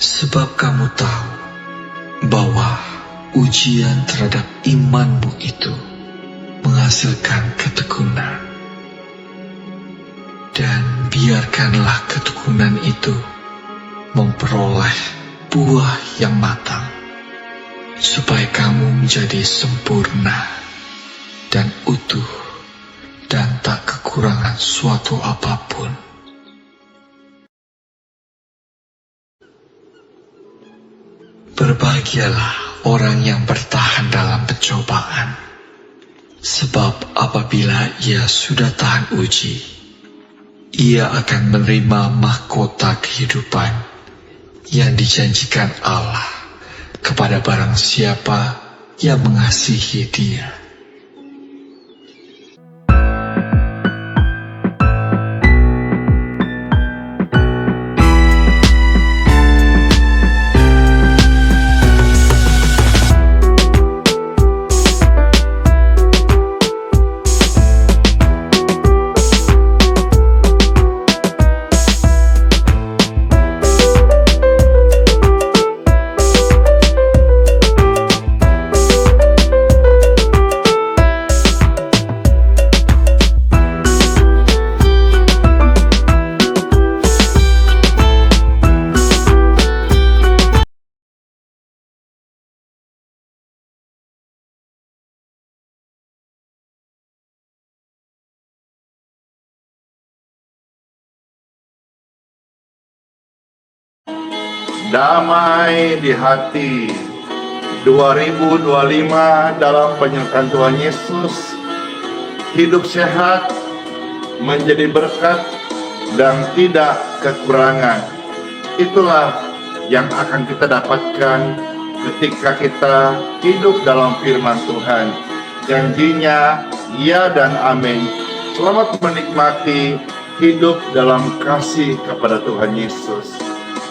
Sebab kamu tahu bahwa ujian terhadap imanmu itu menghasilkan ketekunan. Dan biarkanlah ketekunan itu memperoleh buah yang matang, supaya kamu menjadi sempurna dan utuh dan tak kekurangan suatu apapun. Berbahagialah orang yang bertahan dalam pencobaan, sebab apabila ia sudah tahan uji, ia akan menerima mahkota kehidupan yang dijanjikan Allah kepada barang siapa yang mengasihi Dia. Damai di hati 2025 dalam penyertaan Tuhan Yesus. Hidup sehat, menjadi berkat, dan tidak kekurangan. Itulah yang akan kita dapatkan ketika kita hidup dalam firman Tuhan. Janjinya ya dan amin. Selamat menikmati hidup dalam kasih kepada Tuhan Yesus.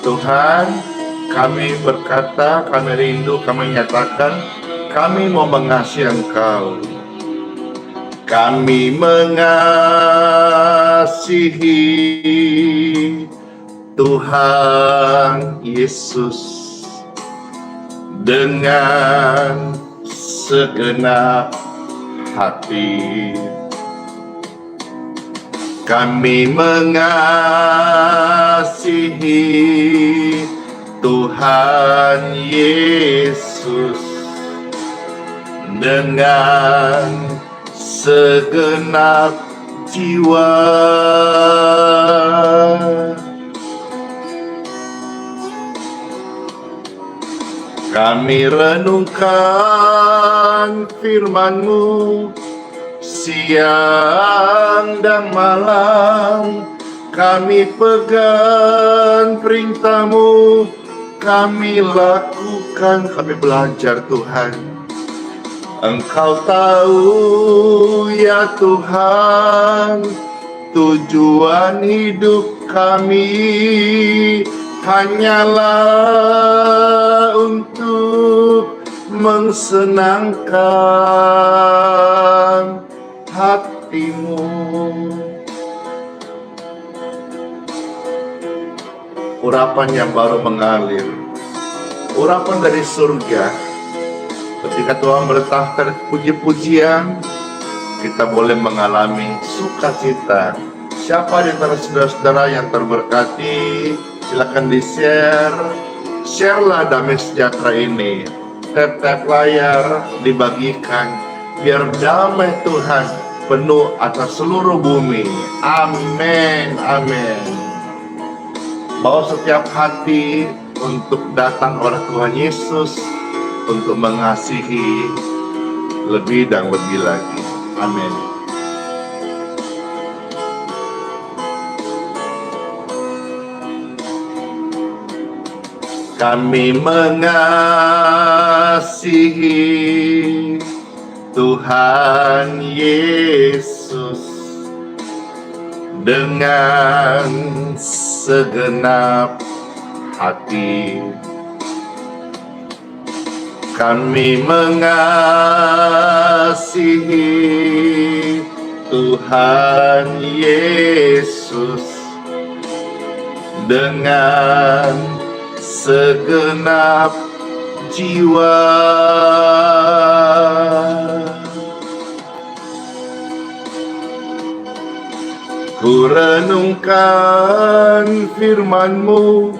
Tuhan, kami berkata, kami rindu, kami nyatakan, kami mau mengasihi Engkau. Kami mengasihi Tuhan Yesus dengan segenap hati. Kami mengasihi Tuhan Yesus dengan segenap jiwa. Kami renungkan firman-Mu siang dan malam, kami pegang perintah-Mu, kami lakukan, kami belajar Tuhan. Engkau tahu ya Tuhan, tujuan hidup kami hanyalah untuk mensenangkan hati-Mu. Urapan yang baru mengalir, urapan dari surga. Ketika Tuhan bertahta puji-pujian, kita boleh mengalami sukacita. Siapa di antara saudara-saudara yang terberkati, silakan di-share. Share-lah damai sejahtera ini. Tap-tap layar dibagikan, biar damai Tuhan penuh atas seluruh bumi. Amin, amin. Bawa setiap hati untuk datang oleh Tuhan Yesus, untuk mengasihi lebih dan lebih lagi. Amin. Kami mengasihi Tuhan Yesus dengan segenap hati. Kami mengasihi Tuhan Yesus dengan segenap jiwa. Ku renungkan firman-Mu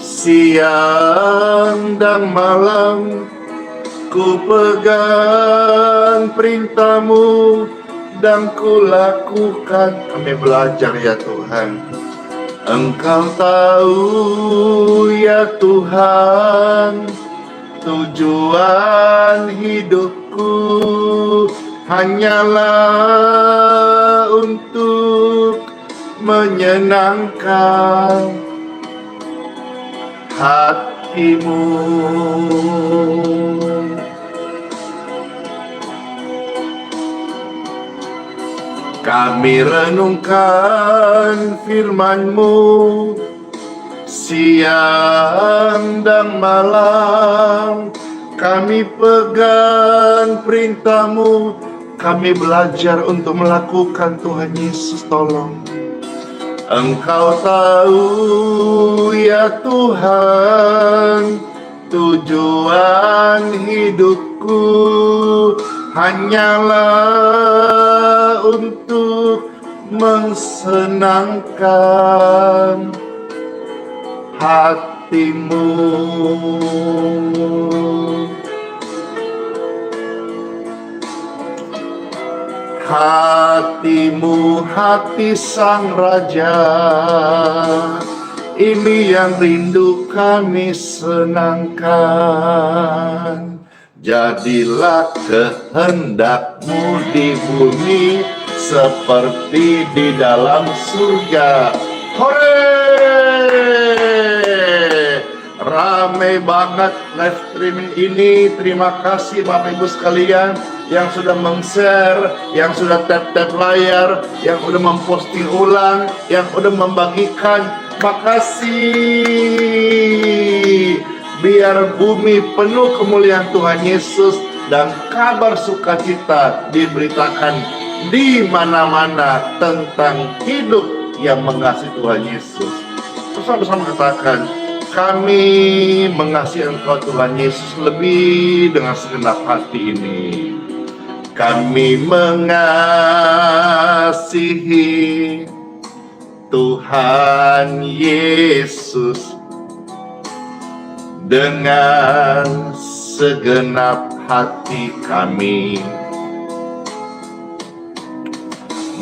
siang dan malam, ku pegang perintah-Mu dan ku lakukan. Kami belajar ya Tuhan. Engkau tahu ya Tuhan, tujuan hidupku hanyalah untuk menyenangkan hati-Mu. Kami renungkan firman-Mu siang dan malam, kami pegang perintah-Mu, kami belajar untuk melakukan. Tuhan Yesus tolong. Engkau tahu ya Tuhan, tujuan hidupku hanyalah untuk mensenangkan hati-Mu. Hati-Mu, hati Sang Raja, ini yang rindu kami senangkan. Jadilah kehendak-Mu di bumi seperti di dalam surga. Hore! Ramai banget live streaming ini. Terima kasih Bapak Ibu sekalian yang sudah meng-share, yang sudah tap-tap layar, yang sudah memposting ulang, yang sudah membagikan. Makasih. Biar bumi penuh kemuliaan Tuhan Yesus dan kabar sukacita diberitakan di mana-mana tentang hidup yang mengasihi Tuhan Yesus. Bersama-sama katakan, kami mengasihi Engkau Tuhan Yesus lebih dengan segenap hati ini. Kami mengasihi Tuhan Yesus dengan segenap hati kami.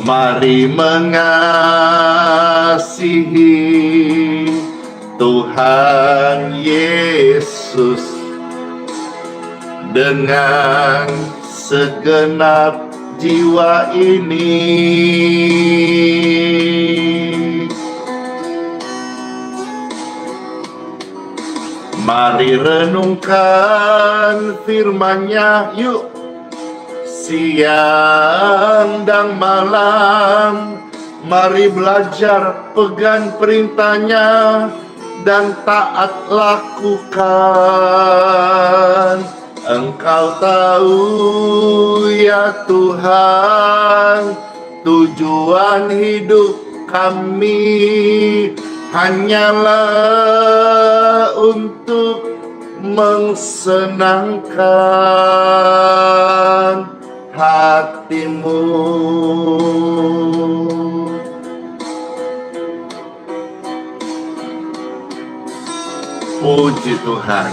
Mari mengasihi Tuhan Yesus dengan segenap jiwa ini. Mari renungkan firman-Nya yuk, siang dan malam. Mari belajar pegang perintah-Nya dan taat lakukan. Engkau tahu ya Tuhan, tujuan hidup kami hanyalah untuk mensenangkan hati-Mu. Puji Tuhan.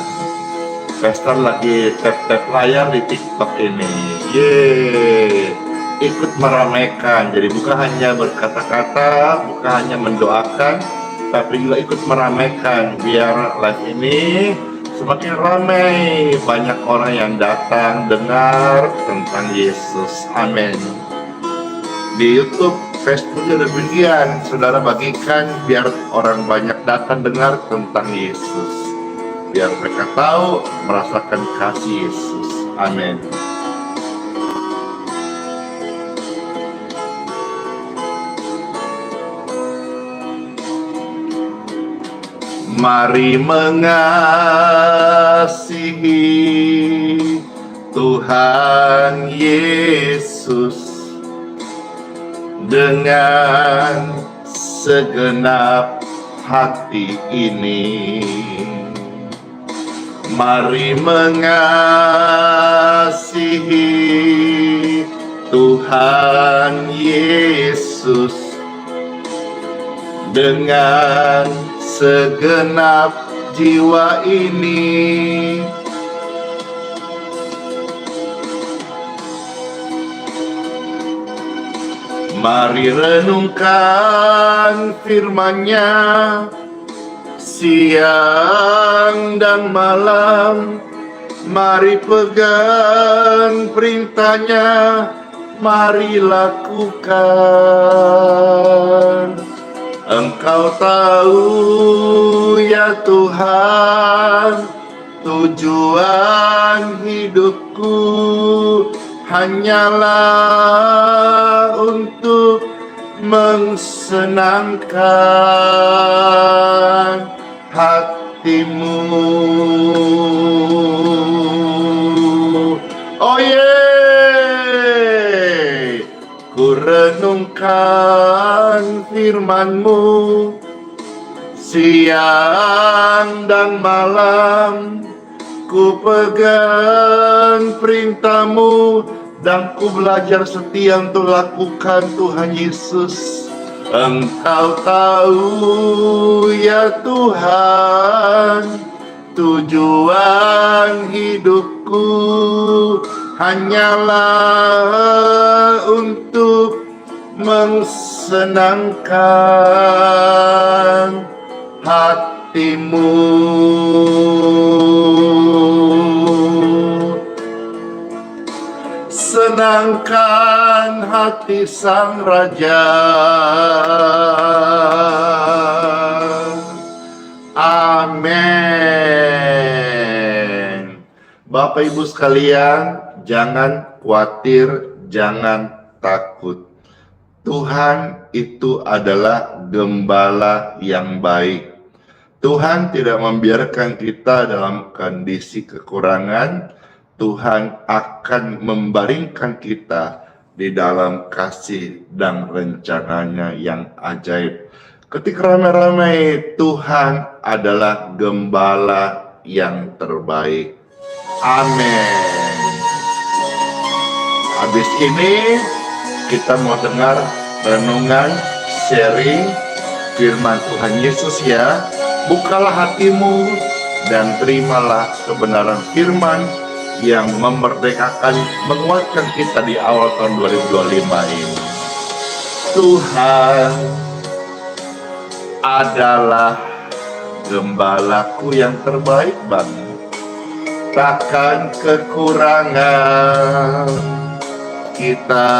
Pastor lagi tap-tap layar di TikTok ini. Yeay. Ikut meramaikan. Jadi bukan hanya berkata-kata, bukan hanya mendoakan, tapi juga ikut meramaikan. Biar live ini semakin ramai. Banyak orang yang datang dengar tentang Yesus. Amin. Di YouTube, Facebook juga demikian. Saudara bagikan biar orang banyak datang dengar tentang Yesus. Biar mereka tahu, merasakan kasih Yesus. Amin. Mari mengasihi Tuhan Yesus dengan segenap hati ini. Mari mengasihi Tuhan Yesus dengan segenap jiwa ini. Mari renungkan firman-Nya siang dan malam. Mari pegang perintah-Nya, mari lakukan. Engkau tahu ya Tuhan, tujuan hidupku hanyalah untuk mensenangkan hati-Mu. Oh yeah, ku renungkan firman-Mu siang dan malam. Ku pegang perintah-Mu dan ku belajar setia untuk lakukan Tuhan Yesus. Engkau tahu ya Tuhan, tujuan hidupku hanyalah untuk mensenangkan hati-Mu. Senangkan hati Sang Raja. Amin. Bapak Ibu sekalian, jangan khawatir, jangan takut. Tuhan itu adalah gembala yang baik. Tuhan tidak membiarkan kita dalam kondisi kekurangan. Tuhan akan membaringkan kita di dalam kasih dan rencananya yang ajaib. Ketika ramai-ramai, Tuhan adalah gembala yang terbaik. Amin. Habis ini kita mau dengar renungan sharing firman Tuhan Yesus ya. Bukalah hatimu dan terimalah kebenaran firman yang memerdekakan, menguatkan kita di awal tahun 2025 ini. Tuhan adalah gembalaku yang terbaik banget. Takkan kekurangan kita.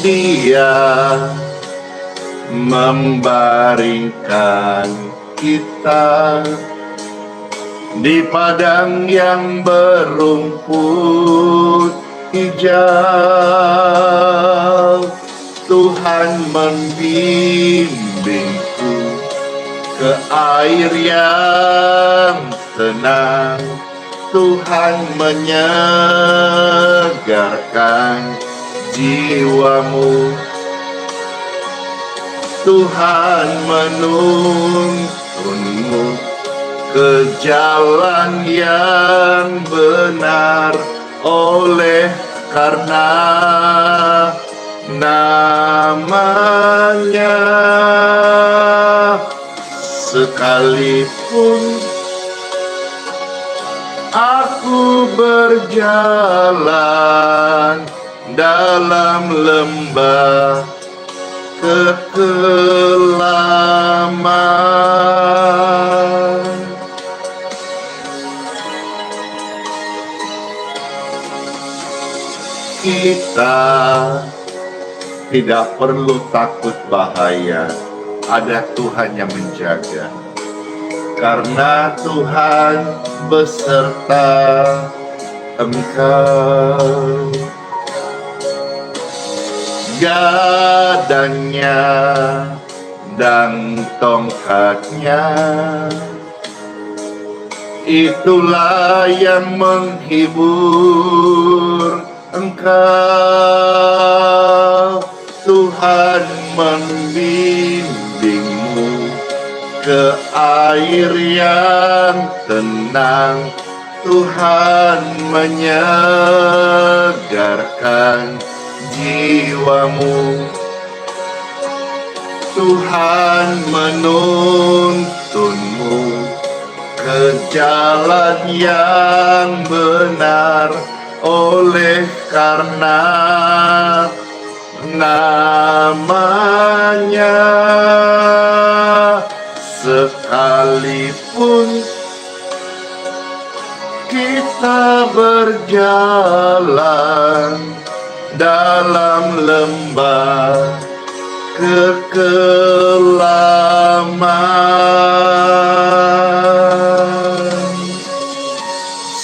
Dia membaringkan kita di padang yang berumput hijau. Tuhan membimbingku ke air yang tenang. Tuhan menyegarkan jiwamu. Tuhan menuntunmu ke jalan yang benar, oleh karena namanya. Sekalipun aku berjalan dalam lembah kekelaman, kita tidak perlu takut bahaya. Ada Tuhan yang menjaga, karena Tuhan beserta engkau. Gadanya dan tongkatnya. Itulah yang menghibur engkau. Tuhan membimbingmu ke air yang tenang. Tuhan menyegarkan jiwamu. Tuhan menuntunmu ke jalan yang benar, oleh karena namanya. Sekalipun kita berjalan dalam lembah kekelaman,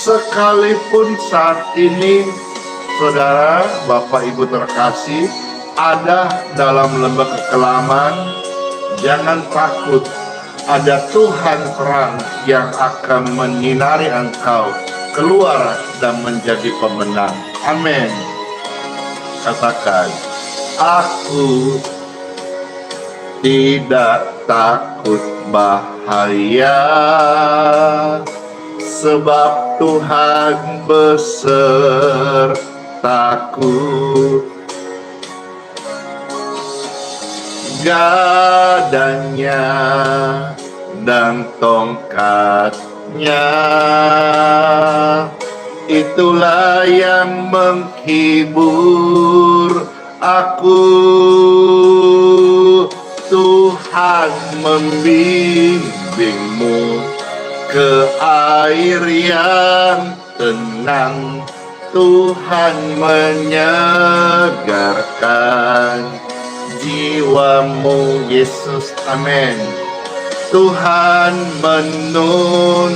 sekalipun saat ini saudara, Bapak Ibu terkasih, ada dalam lembah kekelaman, jangan takut. Ada Tuhan terang yang akan menyinari engkau keluar dan menjadi pemenang. Amin. Katakan, aku tidak takut bahaya, sebab Tuhan besertaku. Gadanya dan tongkatnya, itulah yang menghibur aku. Tuhan membimbingmu ke air yang tenang. Tuhan menyegarkan jiwamu, Yesus, amin. Tuhan menuntunmu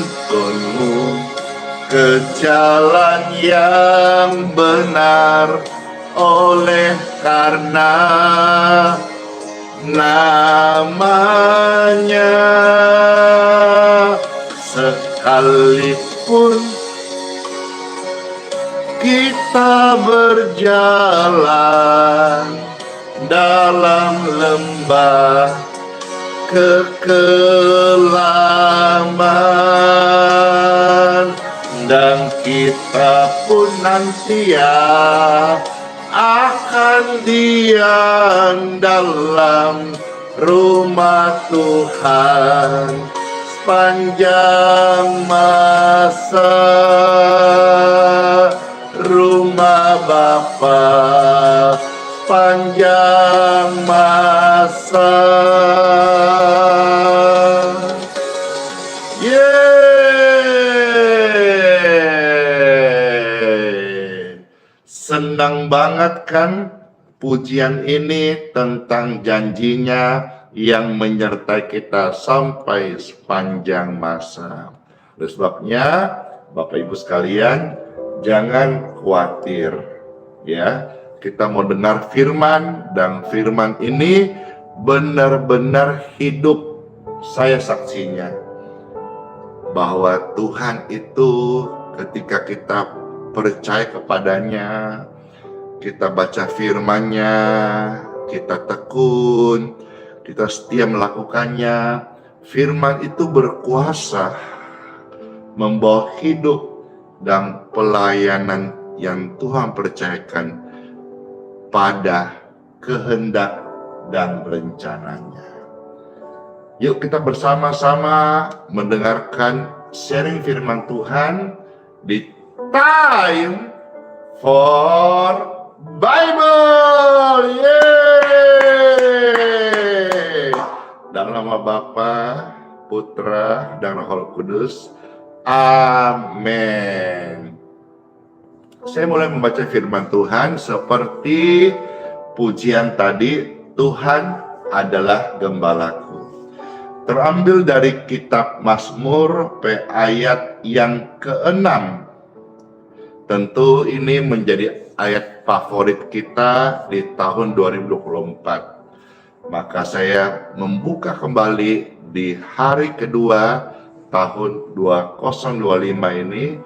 ke jalan yang benar, oleh karena namanya. Sekalipun kita berjalan dalam lembah kekelaman, dan kita pun nanti akan diam dalam rumah Tuhan sepanjang masa. Rumah Bapa panjang masa. Yeay. Senang banget kan pujian ini tentang janjinya yang menyertai kita sampai sepanjang masa. Oleh sebabnya Bapak Ibu sekalian, jangan khawatir ya. Kita mau dengar firman, dan firman ini benar-benar hidup. Saya saksinya bahwa Tuhan itu ketika kita percaya kepadanya, kita baca firman-Nya, kita tekun, kita setia melakukannya, firman itu berkuasa membawa hidup dan pelayanan yang Tuhan percayakan pada kehendak dan rencananya. Yuk kita bersama-sama mendengarkan sharing firman Tuhan di Time for Bible. Yeay! Dalam nama Bapa, Putra, dan Roh Kudus. Amin. Saya mulai membaca firman Tuhan seperti pujian tadi, Tuhan adalah gembalaku. Terambil dari kitab Mazmur ayat yang ke-6. Tentu ini menjadi ayat favorit kita di tahun 2024. Maka saya membuka kembali di hari kedua tahun 2025 ini,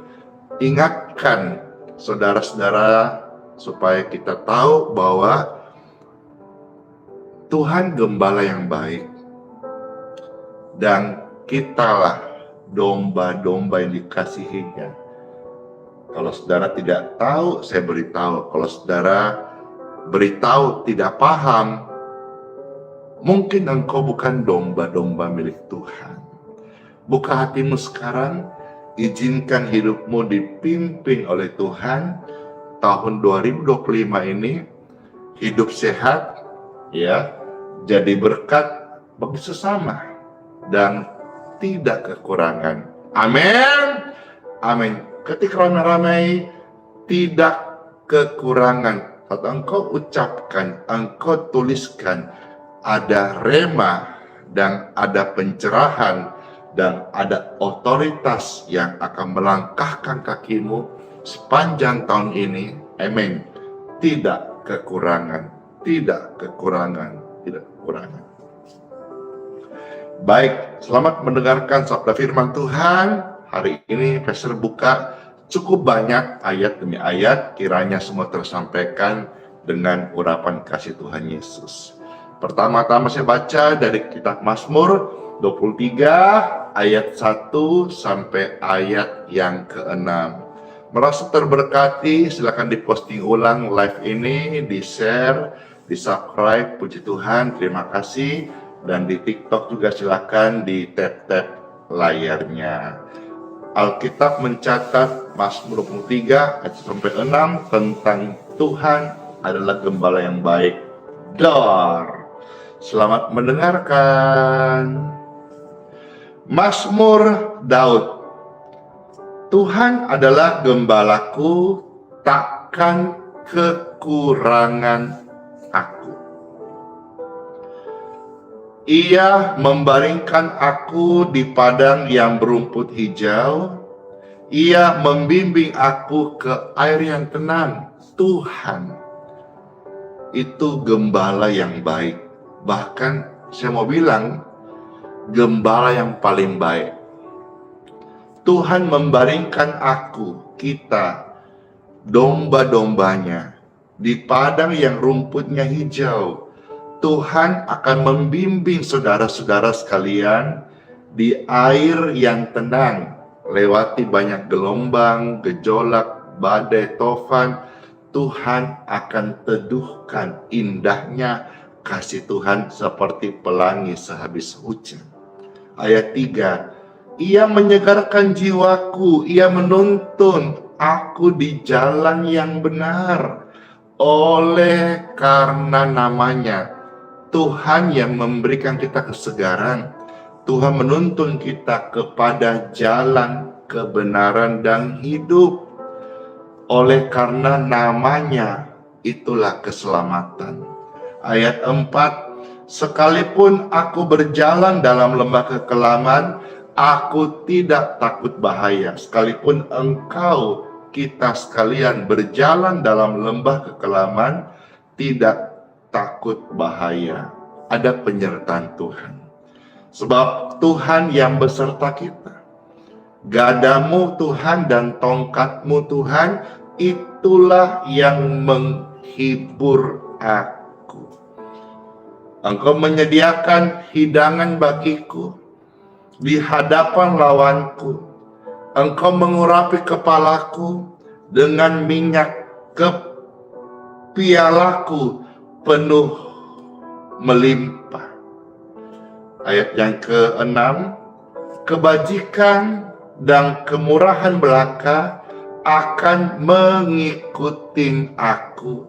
ingatkan saudara-saudara supaya kita tahu bahwa Tuhan gembala yang baik dan kitalah domba-domba yang dikasihinya. Kalau saudara tidak tahu, saya beritahu. Kalau saudara beritahu tidak paham, mungkin engkau bukan domba-domba milik Tuhan. Buka hatimu sekarang, izinkan hidupmu dipimpin oleh Tuhan. Tahun 2025 ini, hidup sehat, ya, jadi berkat bagi sesama dan tidak kekurangan. Amin. Amin. Ketika ramai-ramai, tidak kekurangan. Atau engkau ucapkan, engkau tuliskan, ada rema dan ada pencerahan dan ada otoritas yang akan melangkahkan kakimu sepanjang tahun ini. Amin. Tidak kekurangan, tidak kekurangan, tidak kekurangan. Baik, selamat mendengarkan sabda firman Tuhan. Hari ini Pastor buka cukup banyak ayat demi ayat, kiranya semua tersampaikan dengan urapan kasih Tuhan Yesus. Pertama-tama saya baca dari kitab Mazmur 23 ayat 1 sampai ayat yang ke-6. Merasa terberkati, silakan diposting ulang live ini, di-share, di-subscribe, puji Tuhan, terima kasih. Dan di TikTok juga silakan di tap-tap layarnya. Alkitab mencatat Mazmur 23 ayat 1-6 tentang Tuhan adalah gembala yang baik. Dar. Selamat mendengarkan. Mazmur Daud. Tuhan adalah gembalaku, takkan kekurangan aku. Ia membaringkan aku di padang yang berumput hijau. Ia membimbing aku ke air yang tenang. Tuhan itu gembala yang baik. Bahkan saya mau bilang, gembala yang paling baik. Tuhan membaringkan aku, kita, domba-dombanya, di padang yang rumputnya hijau. Tuhan akan membimbing saudara-saudara sekalian di air yang tenang, lewati banyak gelombang, gejolak, badai, tofan. Tuhan akan teduhkan indahnya kasih Tuhan seperti pelangi sehabis hujan. Ayat 3, Ia menyegarkan jiwaku, Ia menuntun aku di jalan yang benar. Oleh karena namanya, Tuhan yang memberikan kita kesegaran, Tuhan menuntun kita kepada jalan kebenaran dan hidup. Oleh karena namanya, itulah keselamatan. Ayat 4, sekalipun aku berjalan dalam lembah kekelaman, aku tidak takut bahaya. Sekalipun engkau, kita sekalian berjalan dalam lembah kekelaman, tidak takut bahaya. Ada penyertaan Tuhan. Sebab Tuhan yang beserta kita. Gadamu Tuhan dan tongkatmu Tuhan, itulah yang menghibur aku. Engkau menyediakan hidangan bagiku di hadapan lawanku. Engkau mengurapi kepalaku dengan minyak, pialaku penuh melimpah. Ayat yang ke-6, kebajikan dan kemurahan belaka akan mengikuti aku,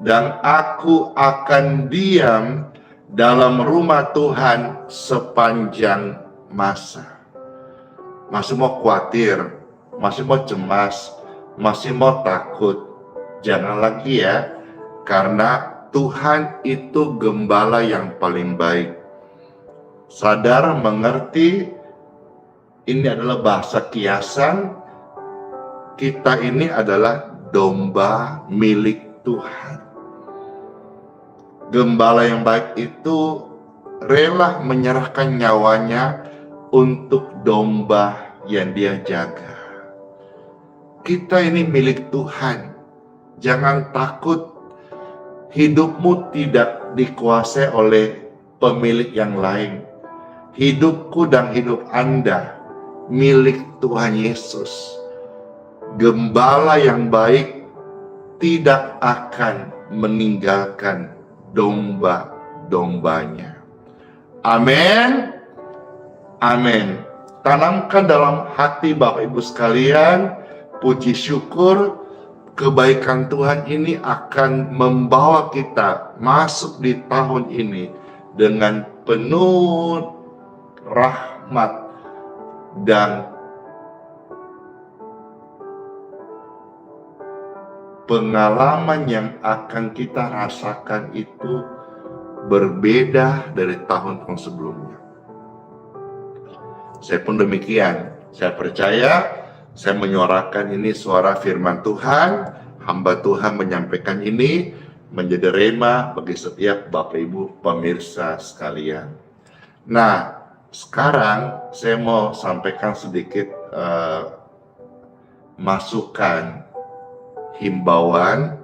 dan aku akan diam dalam rumah Tuhan sepanjang masa. Masih mau khawatir, masih mau cemas, masih mau takut? Jangan lagi ya, karena Tuhan itu gembala yang paling baik. Sadar, mengerti, ini adalah bahasa kiasan. Kita ini adalah domba milik Tuhan. Gembala yang baik itu rela menyerahkan nyawanya untuk domba yang dia jaga. Kita ini milik Tuhan. Jangan takut, hidupmu tidak dikuasai oleh pemilik yang lain. Hidupku dan hidup Anda milik Tuhan Yesus. Gembala yang baik tidak akan meninggalkan domba-dombanya. Amin. Amin. Tanamkan dalam hati Bapak Ibu sekalian, puji syukur, kebaikan Tuhan ini akan membawa kita masuk di tahun ini dengan penuh rahmat dan pengalaman yang akan kita rasakan itu berbeda dari tahun-tahun sebelumnya. Saya pun demikian. Saya percaya saya menyuarakan ini suara firman Tuhan, hamba Tuhan menyampaikan ini menjadi rema bagi setiap Bapak Ibu pemirsa sekalian. Nah, sekarang saya mau sampaikan sedikit masukan, himbauan,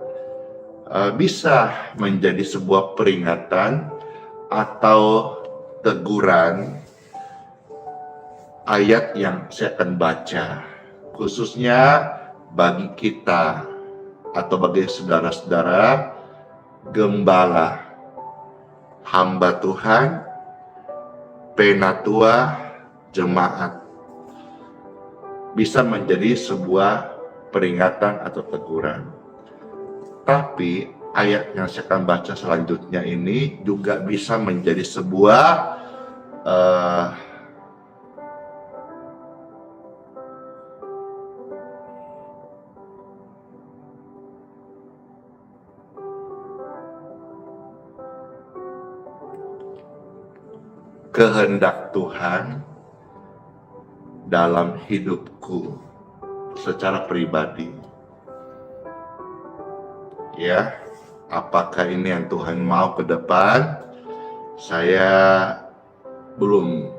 bisa menjadi sebuah peringatan atau teguran ayat yang saya akan baca, khususnya bagi kita atau bagi saudara-saudara gembala, hamba Tuhan, penatua, jemaat, bisa menjadi sebuah peringatan atau teguran. Tapi ayat yang saya akan baca selanjutnya ini juga bisa menjadi sebuah kehendak Tuhan dalam hidupku secara pribadi. Ya, apakah ini yang Tuhan mau ke depan? Saya belum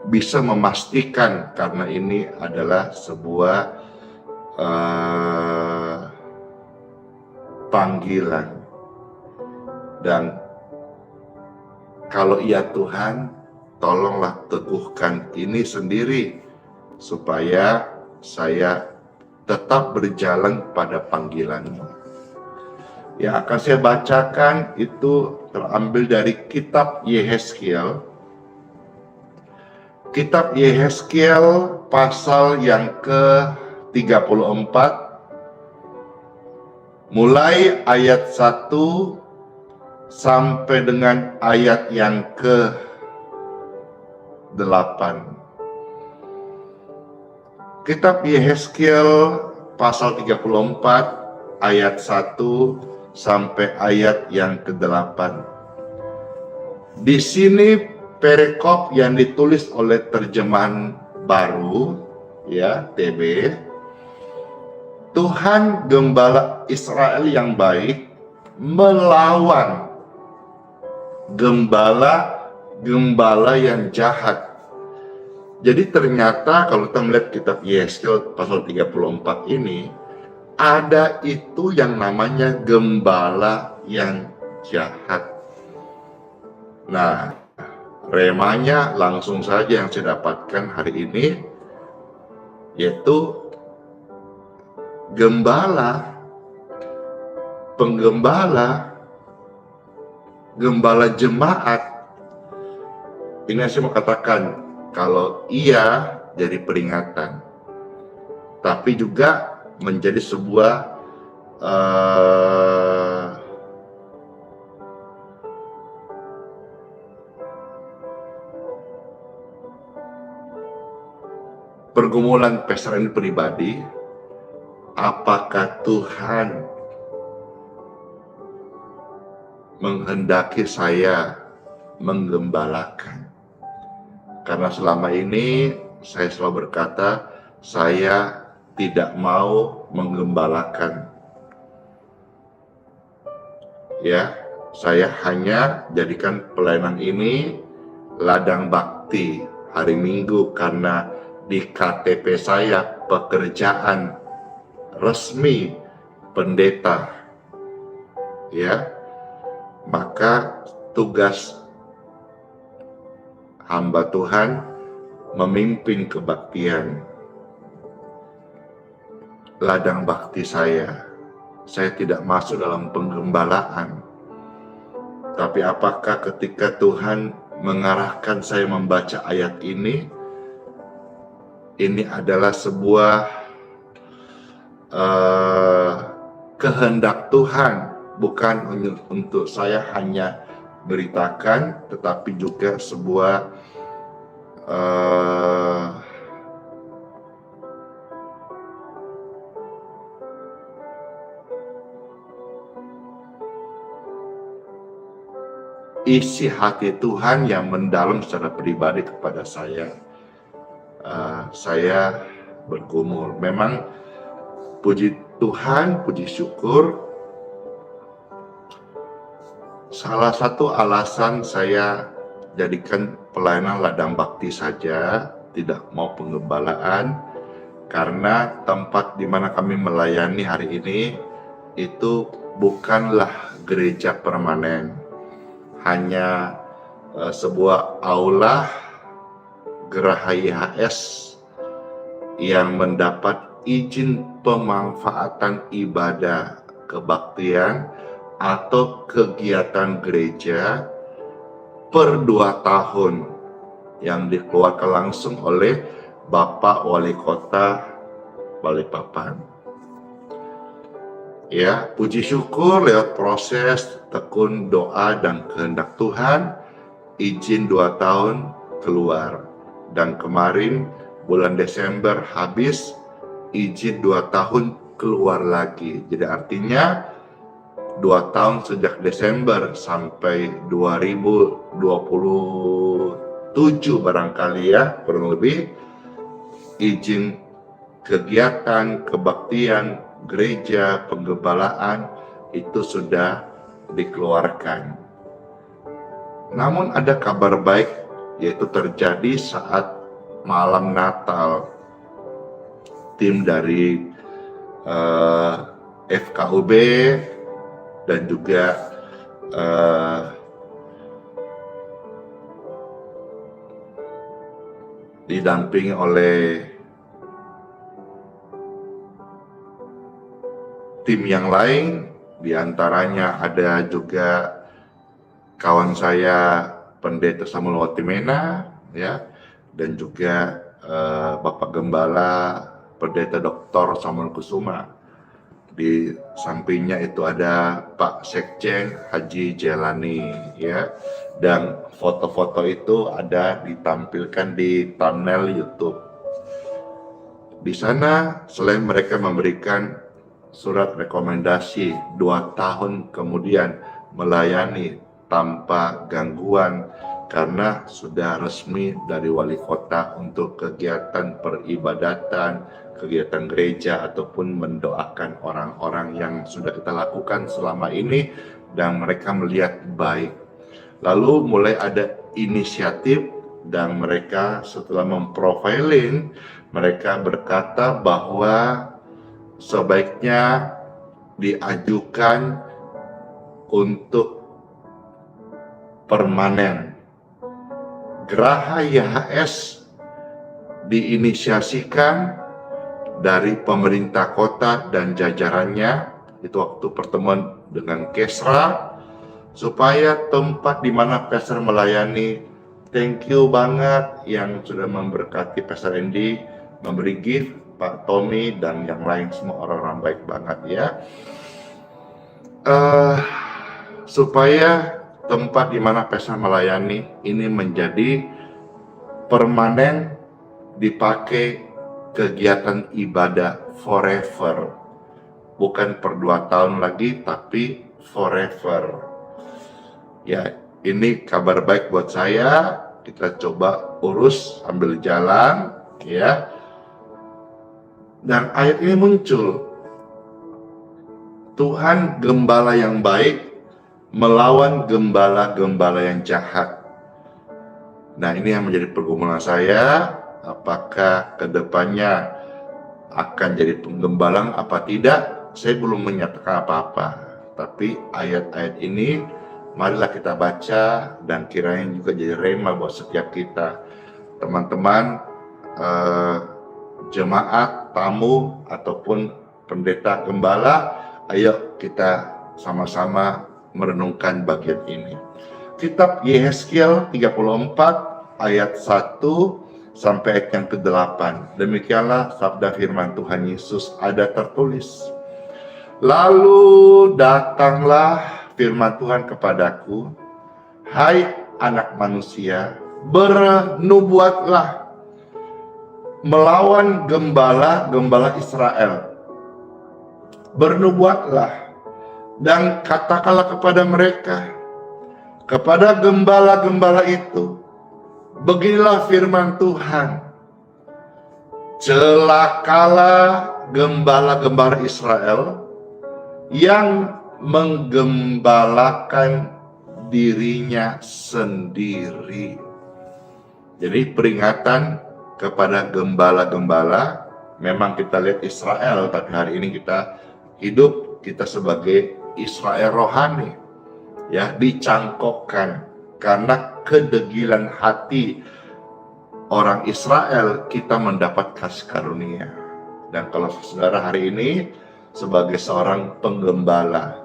bisa memastikan karena ini adalah sebuah panggilan. Dan kalau iya Tuhan, tolonglah teguhkan ini sendiri supaya saya tetap berjalan pada panggilan-Mu. Yang akan saya bacakan itu terambil dari kitab Yehezkiel. Kitab Yehezkiel pasal yang ke-34 mulai ayat 1 sampai dengan ayat yang ke-8. Kitab Yehezkiel pasal 34 ayat 1 sampai ayat yang ke-8. Di sini perikop yang ditulis oleh terjemahan baru, ya, TB. Tuhan gembala Israel yang baik melawan gembala yang jahat. Jadi ternyata kalau kita melihat kitab Yehezkiel pasal 34 ini, ada itu yang namanya gembala yang jahat. Nah, remanya langsung saja yang saya dapatkan hari ini, yaitu penggembala, gembala jemaat. Ini saya mau katakan, kalau iya jadi peringatan, tapi juga menjadi sebuah pergumulan personal pribadi. Apakah Tuhan menghendaki saya menggembalakan? Karena selama ini saya selalu berkata, saya tidak mau menggembalakan. Ya, Saya hanya jadikan pelayanan ini ladang bakti hari Minggu karena di KTP saya pekerjaan resmi pendeta, ya. Maka tugas hamba Tuhan memimpin kebaktian. Ladang bakti saya tidak masuk dalam penggembalaan. Tapi apakah ketika Tuhan mengarahkan saya membaca ayat ini adalah sebuah kehendak Tuhan, bukan untuk saya hanya beritakan, tetapi juga sebuah isi hati Tuhan yang mendalam secara pribadi kepada saya. Saya bergumul. Memang puji Tuhan, puji syukur, salah satu alasan saya jadikan pelayanan ladang bakti saja, tidak mau penggembalaan, karena tempat di mana kami melayani hari ini itu bukanlah gereja permanen, hanya sebuah aula Geraha YHS yang mendapat izin pemanfaatan ibadah kebaktian atau kegiatan gereja per 2 tahun yang dikeluarkan langsung oleh Bapak Wali Kota Balikpapan. Ya, puji syukur lewat proses tekun doa dan kehendak Tuhan, izin 2 tahun keluar. Dan kemarin bulan Desember habis, izin 2 tahun keluar lagi. Jadi artinya 2 tahun sejak Desember sampai 2027 barangkali ya, kurang lebih, izin kegiatan, kebaktian, gereja, penggembalaan itu sudah dikeluarkan. Namun ada kabar baik, yaitu terjadi saat malam Natal. Tim dari FKUB dan juga didampingi oleh tim yang lain, diantaranya ada juga kawan saya Pendeta Samuel Watimena, ya, dan juga Bapak Gembala Pendeta Dr. Samuel Kusuma. Di sampingnya itu ada Pak Sekjen Haji Jelani, ya, dan foto-foto itu ada ditampilkan di thumbnail YouTube. Di sana selain mereka memberikan surat rekomendasi 2 tahun kemudian melayani tanpa gangguan karena sudah resmi dari wali kota untuk kegiatan peribadatan, kegiatan gereja ataupun mendoakan orang-orang yang sudah kita lakukan selama ini dan mereka melihat baik. Lalu mulai ada inisiatif dan mereka setelah memprofiling, mereka berkata bahwa sebaiknya diajukan untuk permanen. Geraha YHS diinisiasikan dari pemerintah kota dan jajarannya, itu waktu pertemuan dengan Kesra, supaya tempat di mana Pastor melayani. Thank you banget yang sudah memberkati Pastor Andy, memberi gift, Pak Tommy dan yang lain, semua orang-orang baik banget ya. Supaya tempat di mana Pastor melayani ini menjadi permanen, dipakai kegiatan ibadah forever, bukan per 2 tahun lagi tapi forever. Ya, ini kabar baik buat saya. Kita coba urus sambil jalan, ya. Dan ayat ini muncul. Tuhan gembala yang baik melawan gembala-gembala yang jahat. Nah, ini yang menjadi pergumulan saya, apakah kedepannya akan jadi penggembalang apa tidak, saya belum menyatakan apa-apa. Tapi ayat-ayat ini marilah kita baca dan kiranya juga jadi rema buat setiap kita. Teman-teman, jemaat, tamu, ataupun pendeta gembala, ayo kita sama-sama merenungkan bagian ini. Kitab Yehezkiel 34 ayat 1 sampai ayat yang ke-8. Demikianlah sabda firman Tuhan Yesus ada tertulis. Lalu datanglah firman Tuhan kepadaku, hai anak manusia, bernubuatlah melawan gembala-gembala Israel. Bernubuatlah dan katakanlah kepada mereka, kepada gembala-gembala itu, beginilah firman Tuhan, celakalah gembala-gembala Israel yang menggembalakan dirinya sendiri. Jadi peringatan kepada gembala-gembala, memang kita lihat Israel, tapi hari ini kita hidup, kita sebagai Israel rohani, ya, dicangkokkan karena kedegilan hati orang Israel, kita mendapat kasih karunia. Dan kalau saudara hari ini sebagai seorang penggembala,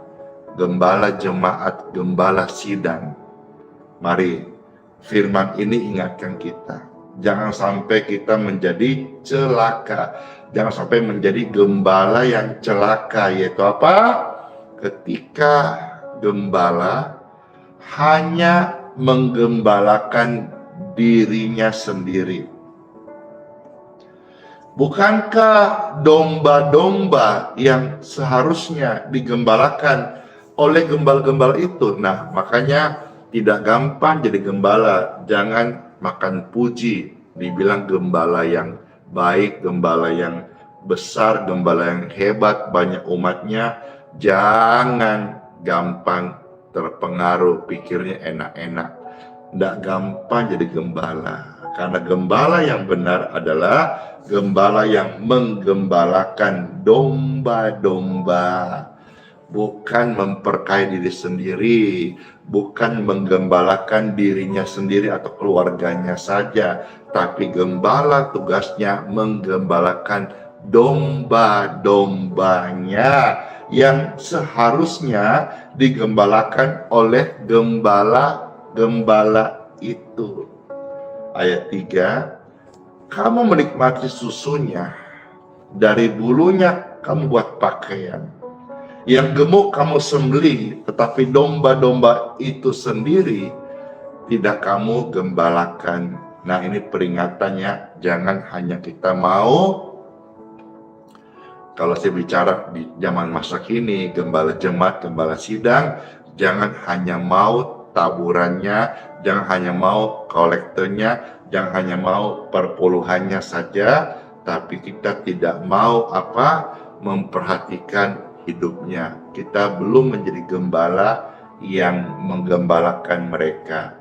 gembala jemaat, gembala sidang, mari firman ini ingatkan kita. Jangan sampai kita menjadi celaka. Jangan sampai menjadi gembala yang celaka. Yaitu apa? Ketika gembala hanya menggembalakan dirinya sendiri. Bukankah domba-domba yang seharusnya digembalakan oleh gembala-gembala itu? Nah, makanya tidak gampang jadi gembala. Jangan makan puji, dibilang gembala yang baik, gembala yang besar, gembala yang hebat, banyak umatnya. Jangan gampang terpengaruh, pikirnya enak-enak. Tidak gampang jadi gembala. Karena gembala yang benar adalah gembala yang menggembalakan domba-domba. Bukan memperkaya diri sendiri, bukan menggembalakan dirinya sendiri atau keluarganya saja, tapi gembala tugasnya menggembalakan domba-dombanya yang seharusnya digembalakan oleh gembala-gembala itu. Ayat 3, kamu menikmati susunya, dari bulunya kamu buat pakaian. Yang gemuk kamu sembelih, tetapi domba-domba itu sendiri tidak kamu gembalakan. Nah, ini peringatannya, jangan hanya kita mau, kalau saya bicara di zaman masa kini, gembala jemaat, gembala sidang, jangan hanya mau taburannya, jangan hanya mau kolektornya, jangan hanya mau perpuluhannya saja, tapi kita tidak mau memperhatikan hidupnya. Kita belum menjadi gembala yang menggembalakan mereka.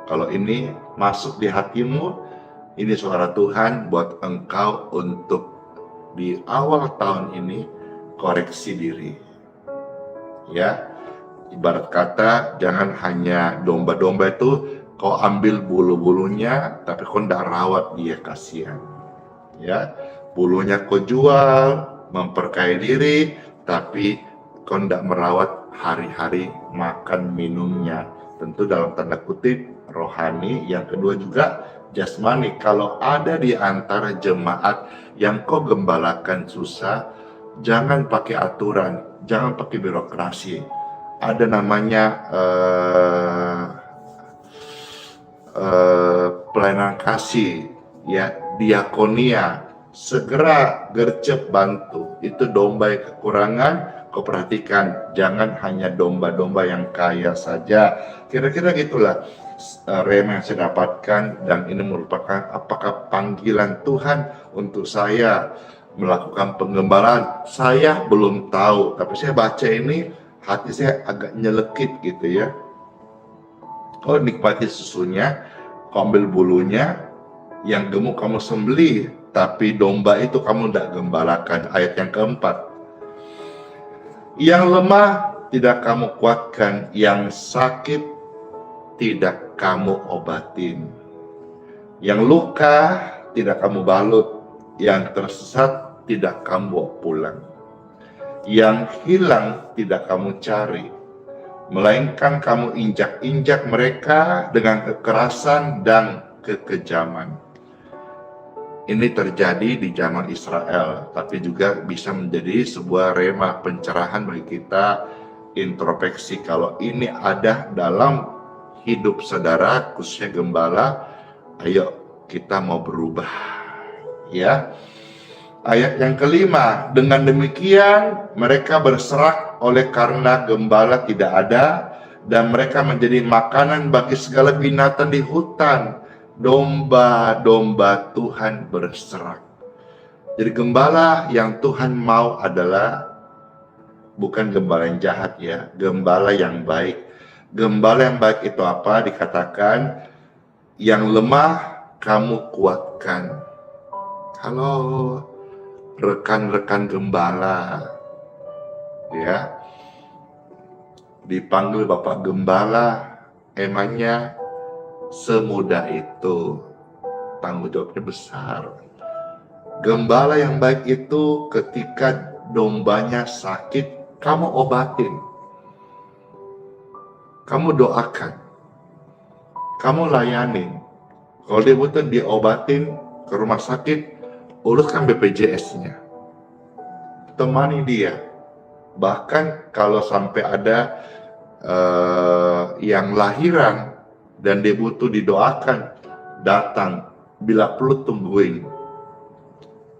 Kalau ini masuk di hatimu, ini suara Tuhan buat engkau untuk di awal tahun ini koreksi diri. Ya, ibarat kata, jangan hanya domba-domba itu kau ambil bulu-bulunya, tapi kau tidak rawat dia, kasihan. Ya, bulunya kau jual, memperkaya diri, tapi kau tidak merawat hari-hari makan minumnya. Tentu dalam tanda kutip rohani. Yang kedua juga jasmani. Kalau ada di antara jemaat yang kau gembalakan susah, jangan pakai aturan, jangan pakai birokrasi. Ada namanya pelayanan kasih, ya, diakonia. Segera gercep bantu. Itu domba yang kekurangan, kau perhatikan. Jangan hanya domba-domba yang kaya saja. Kira-kira gitulah rema yang saya dapatkan. Dan ini merupakan apakah panggilan Tuhan untuk saya melakukan penggembalaan. Saya belum tahu, tapi saya baca ini hati saya agak nyelekit gitu ya. Oh, nikmati susunya, kau ambil bulunya, yang gemuk kamu sembelih, tapi domba itu kamu tidak gembalakan. Ayat yang keempat. Yang lemah tidak kamu kuatkan, yang sakit tidak kamu obatin. Yang luka tidak kamu balut, yang tersesat tidak kamu bawa pulang. Yang hilang tidak kamu cari, melainkan kamu injak-injak mereka dengan kekerasan dan kekejaman. Ini terjadi di zaman Israel, tapi juga bisa menjadi sebuah rema pencerahan bagi kita, introspeksi kalau ini ada dalam hidup saudara, khususnya gembala. Ayo kita mau berubah, ya. Ayat yang kelima, dengan demikian mereka berserak oleh karena gembala tidak ada, dan mereka menjadi makanan bagi segala binatang di hutan. Domba-domba Tuhan berserak. Jadi gembala yang Tuhan mau adalah bukan gembala yang jahat ya, gembala yang baik. Gembala yang baik itu apa? Dikatakan yang lemah kamu kuatkan. Halo rekan-rekan gembala, ya, dipanggil Bapak Gembala, emangnya semudah itu? Tanggung jawabnya besar. Gembala yang baik itu ketika dombanya sakit, kamu obatin, kamu doakan, kamu layanin. Kalau dia butuh diobatin ke rumah sakit, uruskan BPJS-nya, temani dia. Bahkan kalau sampai ada yang lahiran dan dia butuh didoakan, datang, bila perlu tungguin.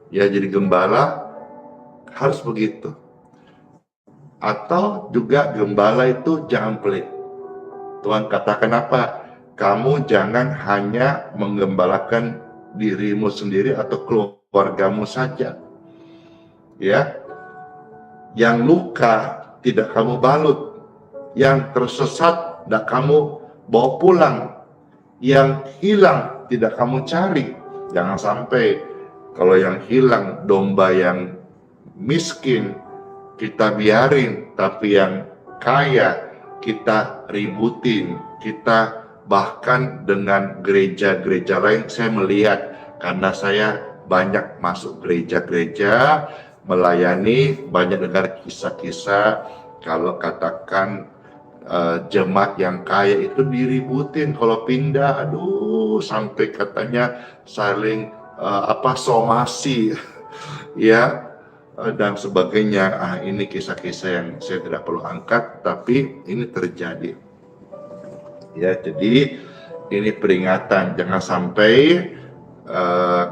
Ya, jadi gembala harus begitu. Atau juga gembala itu jangan pelit. Tuhan katakan apa? Kamu jangan hanya menggembalakan dirimu sendiri atau keluargamu saja, ya. Yang luka tidak kamu balut, yang tersesat tidak kamu bawa pulang, yang hilang tidak kamu cari. Jangan sampai kalau yang hilang domba yang miskin kita biarin, tapi yang kaya kita ributin, kita bahkan dengan gereja-gereja lain. Saya melihat, karena saya banyak masuk gereja-gereja, melayani, banyak dengar kisah-kisah kalau katakan jemaat yang kaya itu diributin kalau pindah, aduh, sampai katanya saling somasi ya, dan sebagainya. Ini kisah-kisah yang saya tidak perlu angkat, tapi ini terjadi. Ya, jadi ini peringatan, jangan sampai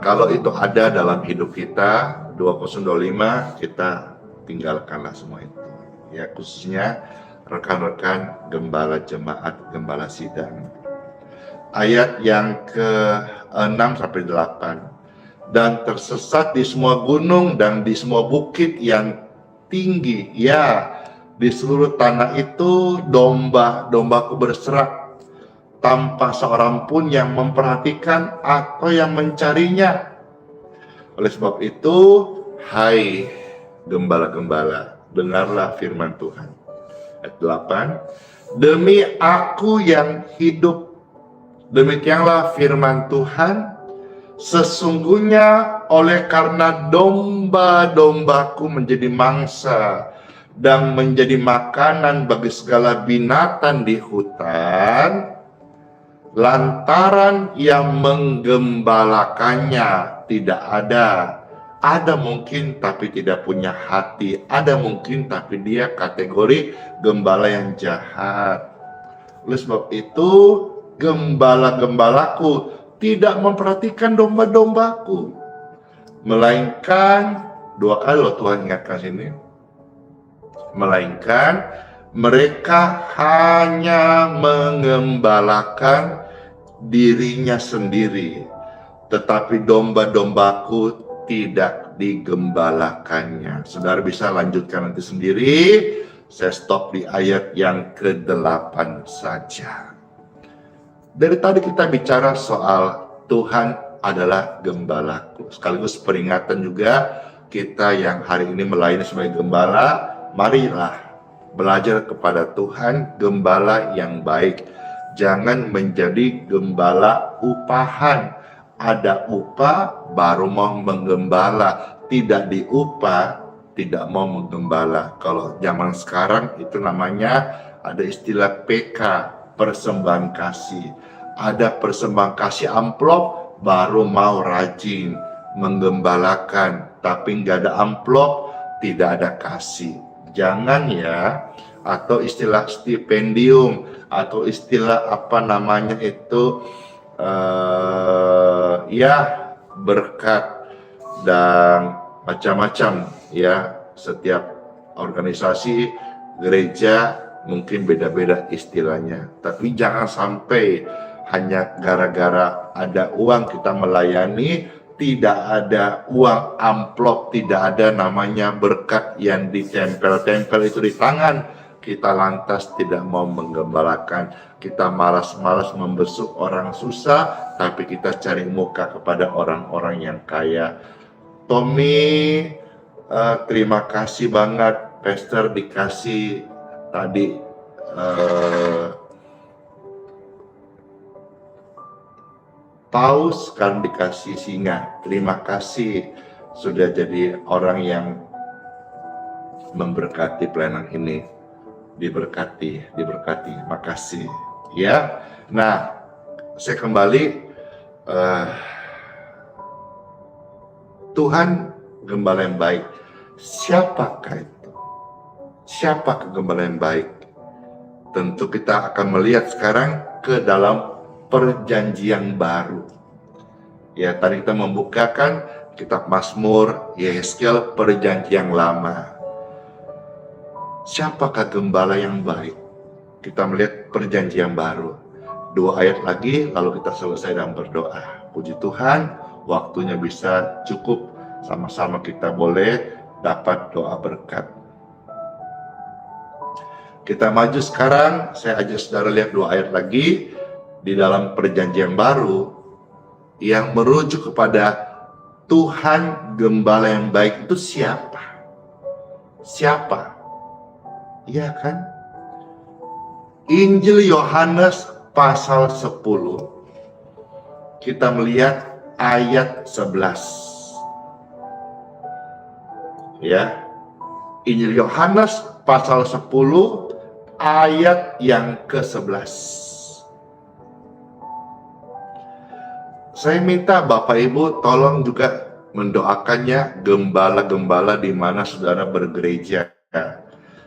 kalau itu ada dalam hidup kita, 2025, kita tinggalkanlah semua itu. Ya, khususnya rekan-rekan gembala jemaat, gembala sidang. Ayat yang ke-6 sampai 8. Dan tersesat di semua gunung dan di semua bukit yang tinggi. Ya, di seluruh tanah itu domba-dombaku berserak, tanpa seorang pun yang memperhatikan atau yang mencarinya. Oleh sebab itu, hai gembala-gembala, dengarlah firman Tuhan. Ayat 8, demi aku yang hidup, demikianlah firman Tuhan, sesungguhnya oleh karena domba-dombaku menjadi mangsa dan menjadi makanan bagi segala binatang di hutan, lantaran yang menggembalakannya tidak ada. Ada mungkin tapi tidak punya hati. Ada mungkin tapi dia kategori gembala yang jahat. Oleh sebab itu, gembala-gembalaku tidak memperhatikan domba-dombaku, melainkan, dua kali loh Tuhan ingatkan sini, melainkan mereka hanya mengembalakan dirinya sendiri, tetapi domba-dombaku tidak digembalakannya. Saudara bisa lanjutkan nanti sendiri. Saya stop di ayat yang ke-8 saja. Dari tadi kita bicara soal Tuhan adalah gembalaku. Sekaligus peringatan juga kita yang hari ini melayani sebagai gembala, marilah belajar kepada Tuhan gembala yang baik. Jangan menjadi gembala upahan. Ada upah baru mau menggembala, tidak diupah tidak mau menggembala. Kalau zaman sekarang itu namanya ada istilah PK, persembahan kasih. Ada persembahan kasih amplop baru mau rajin menggembalakan, tapi nggak ada amplop, tidak ada kasih. Jangan ya, atau istilah stipendium, atau istilah apa namanya itu, ya berkat dan macam-macam ya. Setiap organisasi gereja mungkin beda-beda istilahnya, tapi jangan sampai hanya gara-gara ada uang kita melayani, tidak ada uang amplop, tidak ada namanya berkat yang ditempel-tempel itu di tangan, kita lantas tidak mau menggembalakan. Kita malas-malas membesuk orang susah, tapi kita cari muka kepada orang-orang yang kaya. Tommy, terima kasih banget Pastor dikasih tadi paus, kan dikasih singa. Terima kasih sudah jadi orang yang memberkati pelayanan ini. Diberkati. Makasih ya. Nah, saya kembali, Tuhan gembala yang baik. Siapakah itu? Siapa gembala yang baik? Tentu kita akan melihat sekarang ke dalam perjanjian baru. Ya, tadi kita membukakan kitab Mazmur, Yehezkiel, perjanjian lama. Siapakah gembala yang baik? Kita melihat perjanjian baru. 2 ayat lagi, lalu kita selesai dan berdoa. Puji Tuhan, waktunya bisa cukup, sama-sama kita boleh dapat doa berkat. Kita maju sekarang, saya ajak saudara lihat 2 ayat lagi di dalam perjanjian baru yang merujuk kepada Tuhan gembala yang baik itu siapa? Siapa? Iya kan? Injil Yohanes pasal 10. Kita melihat ayat 11. Ya. Injil Yohanes pasal 10 ayat yang ke-11. Saya minta Bapak Ibu tolong juga mendoakannya gembala-gembala di mana saudara bergereja,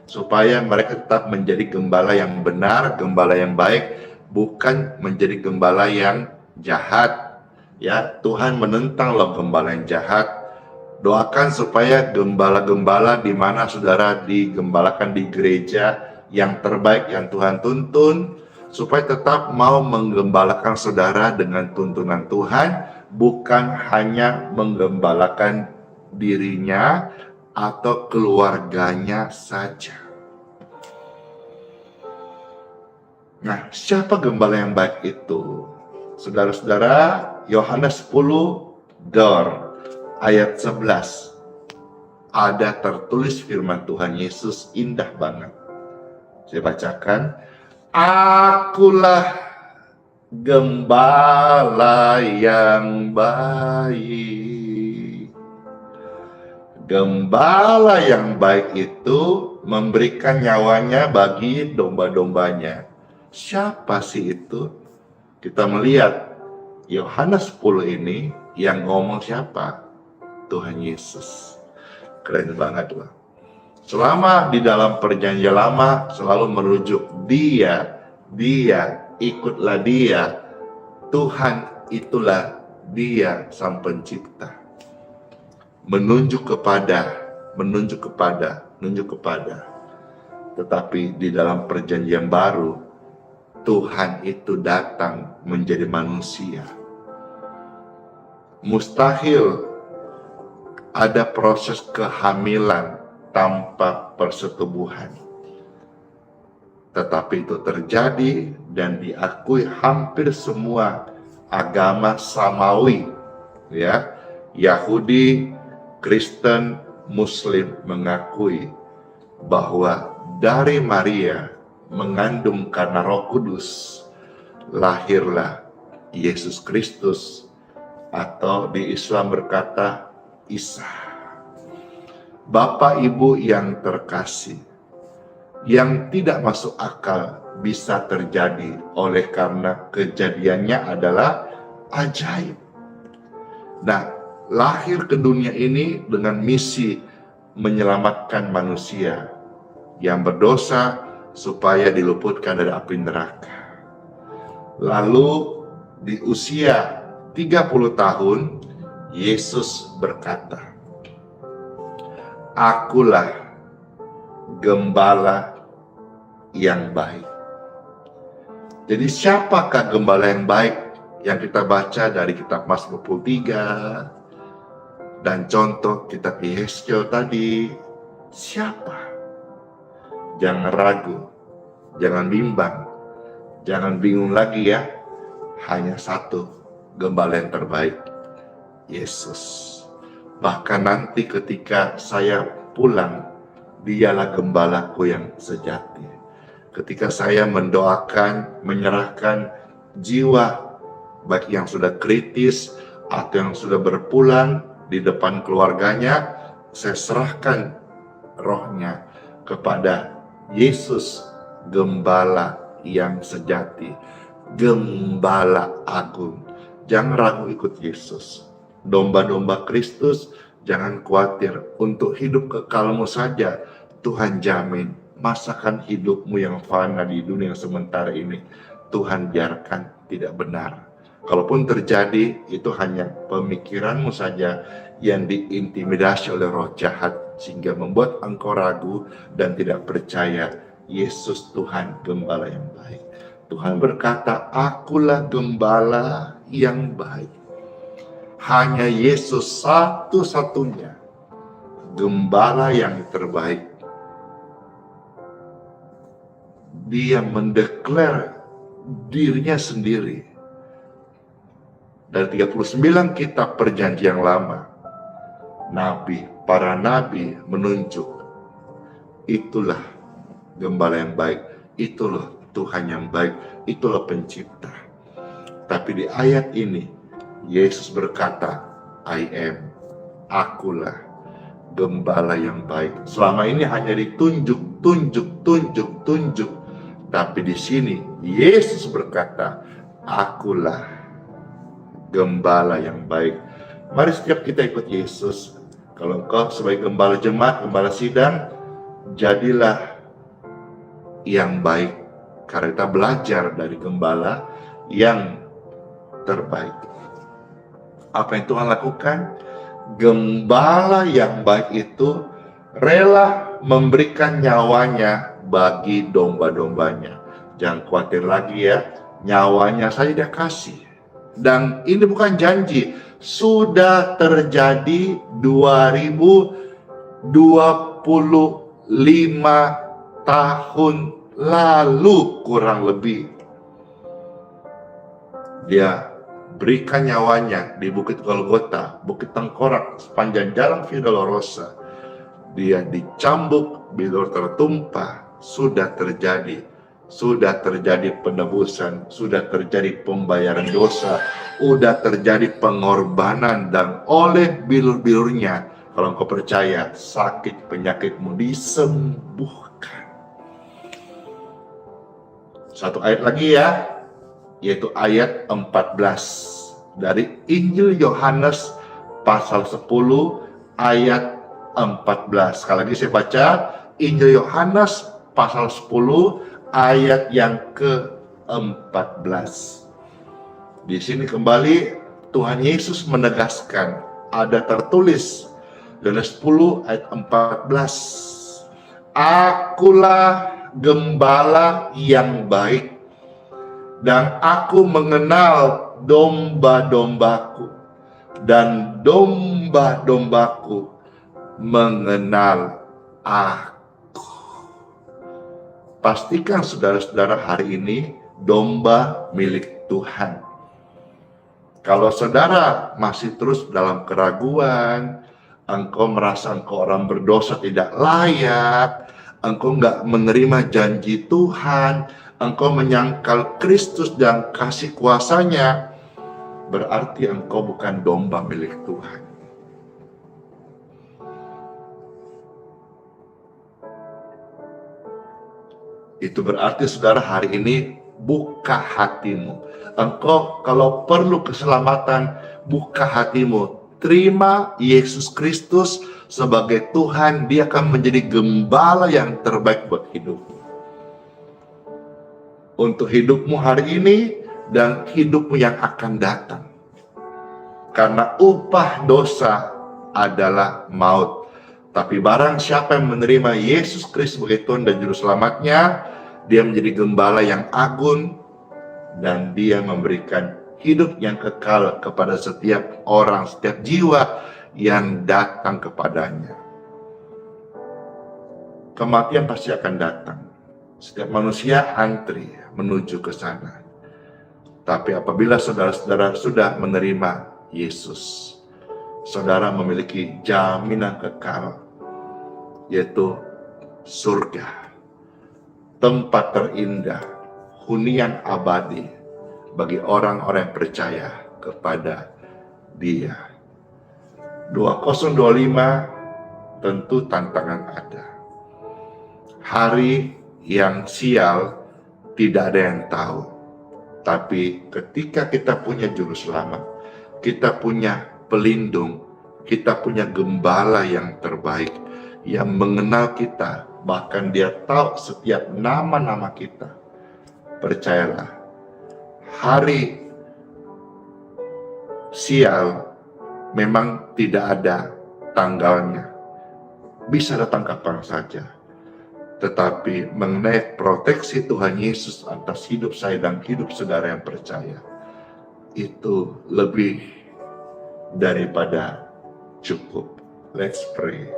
supaya mereka tetap menjadi gembala yang benar, gembala yang baik, bukan menjadi gembala yang jahat. Ya, Tuhan menentang loh gembala yang jahat. Doakan supaya gembala-gembala di mana saudara digembalakan di gereja yang terbaik yang Tuhan tuntun, supaya tetap mau menggembalakan saudara dengan tuntunan Tuhan, bukan hanya menggembalakan dirinya atau keluarganya saja. Nah, siapa gembala yang baik itu? Saudara-saudara, Yohanes 10 Dor ayat 11 ada tertulis firman Tuhan Yesus, indah banget. Saya bacakan. Akulah gembala yang baik. Gembala yang baik itu memberikan nyawanya bagi domba-dombanya. Siapa sih itu? Kita melihat Yohanes 10 ini yang ngomong siapa? Tuhan Yesus. Keren banget loh. Selama di dalam perjanjian lama selalu merujuk dia, ikutlah dia. Tuhan itulah dia sang pencipta. Menunjuk kepada. Tetapi di dalam perjanjian baru, Tuhan itu datang menjadi manusia. Mustahil ada proses kehamilan tanpa persetubuhan. tetapi itu terjadi dan diakui hampir semua agama samawi, ya, Yahudi, Kristen, Muslim mengakui bahwa dari Maria mengandung karena Roh Kudus lahirlah Yesus Kristus, atau di Islam berkata Isa. Bapak Ibu yang terkasih, yang tidak masuk akal bisa terjadi oleh karena kejadiannya adalah ajaib. Nah, lahir ke dunia ini dengan misi menyelamatkan manusia yang berdosa supaya diluputkan dari api neraka. Lalu di usia 30 tahun, Yesus berkata, "Akulah gembala yang baik." Jadi siapakah gembala yang baik yang kita baca dari kitab Mazmur 23 dan contoh kitab Yehezkiel tadi? Siapa? Jangan ragu, jangan bimbang, jangan bingung lagi ya. Hanya satu gembala yang terbaik, Yesus. Bahkan nanti ketika saya pulang, dialah gembalaku yang sejati. Ketika saya mendoakan, menyerahkan jiwa, baik yang sudah kritis atau yang sudah berpulang di depan keluarganya, saya serahkan rohnya kepada Yesus, gembala yang sejati, gembala agung. Jangan ragu ikut Yesus. Domba-domba Kristus, jangan khawatir. Untuk hidup kekalmu saja, Tuhan jamin. Masakan hidupmu yang fana di dunia sementara ini, Tuhan biarkan tidak benar. Kalaupun terjadi, itu hanya pemikiranmu saja yang diintimidasi oleh roh jahat, sehingga membuat engkau ragu dan tidak percaya Yesus Tuhan gembala yang baik. Tuhan berkata, "Akulah gembala yang baik." Hanya Yesus satu-satunya gembala yang terbaik. Dia mendeklar dirinya sendiri. Dari 39 kitab perjanjian lama, para nabi menunjuk, itulah gembala yang baik, itulah Tuhan yang baik, itulah pencipta. Tapi di ayat ini, Yesus berkata, "I am," akulah gembala yang baik. Selama ini hanya ditunjuk. Tapi di sini, Yesus berkata, "Akulah gembala yang baik." Mari setiap kita ikut Yesus. Kalau engkau sebagai gembala jemaat, gembala sidang, jadilah yang baik. Karena kita belajar dari gembala yang terbaik. Apa yang Tuhan lakukan? Gembala yang baik itu rela memberikan nyawanya bagi domba-dombanya. Jangan khawatir lagi ya, nyawanya saja dia kasih. Dan ini bukan janji, sudah terjadi 2025 tahun lalu kurang lebih. Dia berikan nyawanya di Bukit Golgota, Bukit Tengkorak, sepanjang jalan Via Dolorosa. Dia dicambuk, bilur tertumpah. Sudah terjadi penebusan, sudah terjadi pembayaran dosa, sudah terjadi pengorbanan, dan oleh bilur-bilurnya, kalau engkau percaya, sakit penyakitmu disembuhkan. Satu ayat lagi ya, yaitu ayat 14 dari Injil Yohanes pasal 10 ayat 14. Sekali lagi saya baca Injil Yohanes pasal 10 ayat yang ke-14. Di sini kembali Tuhan Yesus menegaskan, ada tertulis Yohanes 10 ayat 14. "Akulah gembala yang baik, dan aku mengenal domba-dombaku, dan domba-dombaku mengenal aku." pastikan saudara-saudara hari ini domba milik Tuhan. Kalau saudara masih terus dalam keraguan, engkau merasa engkau orang berdosa tidak layak, engkau nggak menerima janji Tuhan, engkau menyangkal Kristus dan kasih kuasanya, berarti engkau bukan domba milik Tuhan. Itu berarti saudara hari ini buka hatimu. Engkau kalau perlu keselamatan, buka hatimu. Terima Yesus Kristus sebagai Tuhan. Dia akan menjadi gembala yang terbaik buat hidupmu. Untuk hidupmu hari ini dan hidupmu yang akan datang. Karena upah dosa adalah maut. Tapi barang siapa yang menerima Yesus Kristus sebagai Tuhan dan Juru Selamatnya, dia menjadi gembala yang agung dan dia memberikan hidup yang kekal kepada setiap orang, setiap jiwa yang datang kepadanya. Kematian pasti akan datang. Setiap manusia antri menuju ke sana. Tapi apabila saudara-saudara sudah menerima Yesus, saudara memiliki jaminan kekal, yaitu surga, tempat terindah, hunian abadi bagi orang-orang yang percaya kepada Dia. 2025 tentu tantangan ada. Hari yang sial tidak ada yang tahu. Tapi ketika kita punya juru selamat, kita punya pelindung, kita punya gembala yang terbaik, yang mengenal kita, bahkan dia tahu setiap nama-nama kita. Percayalah, hari sial memang tidak ada tanggalnya. Bisa datang kapan saja. Tetapi mengenai proteksi Tuhan Yesus atas hidup saya dan hidup saudara yang percaya, itu lebih daripada cukup. Let's pray.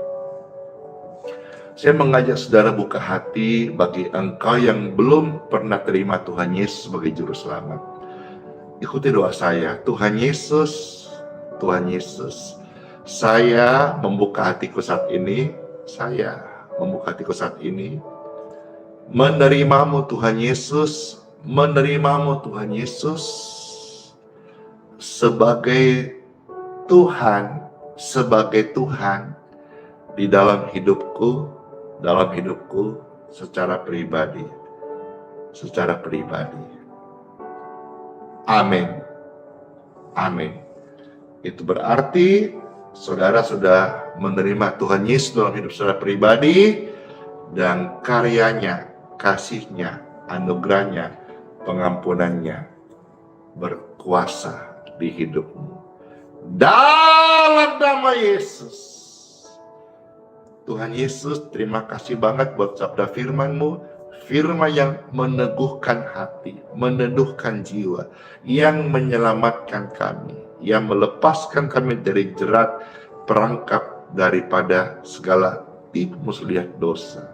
Saya mengajak saudara buka hati bagi engkau yang belum pernah terima Tuhan Yesus sebagai Juru Selamat. Ikuti doa saya. Tuhan Yesus, Tuhan Yesus, saya membuka hatiku saat ini. Saya membuka hatiku saat ini. Menerimamu Tuhan Yesus, menerimamu Tuhan Yesus sebagai Tuhan di dalam hidupku secara pribadi. Amin. Amin. Itu berarti saudara sudah menerima Tuhan Yesus dalam hidup saudara pribadi dan karyanya, kasihnya, anugerahnya, pengampunannya berkuasa di hidupmu. Dalam nama Yesus. Tuhan Yesus, terima kasih banget buat sabda firman-Mu, firman yang meneguhkan hati, meneduhkan jiwa, yang menyelamatkan kami, yang melepaskan kami dari jerat perangkap daripada segala tipu muslihat dosa,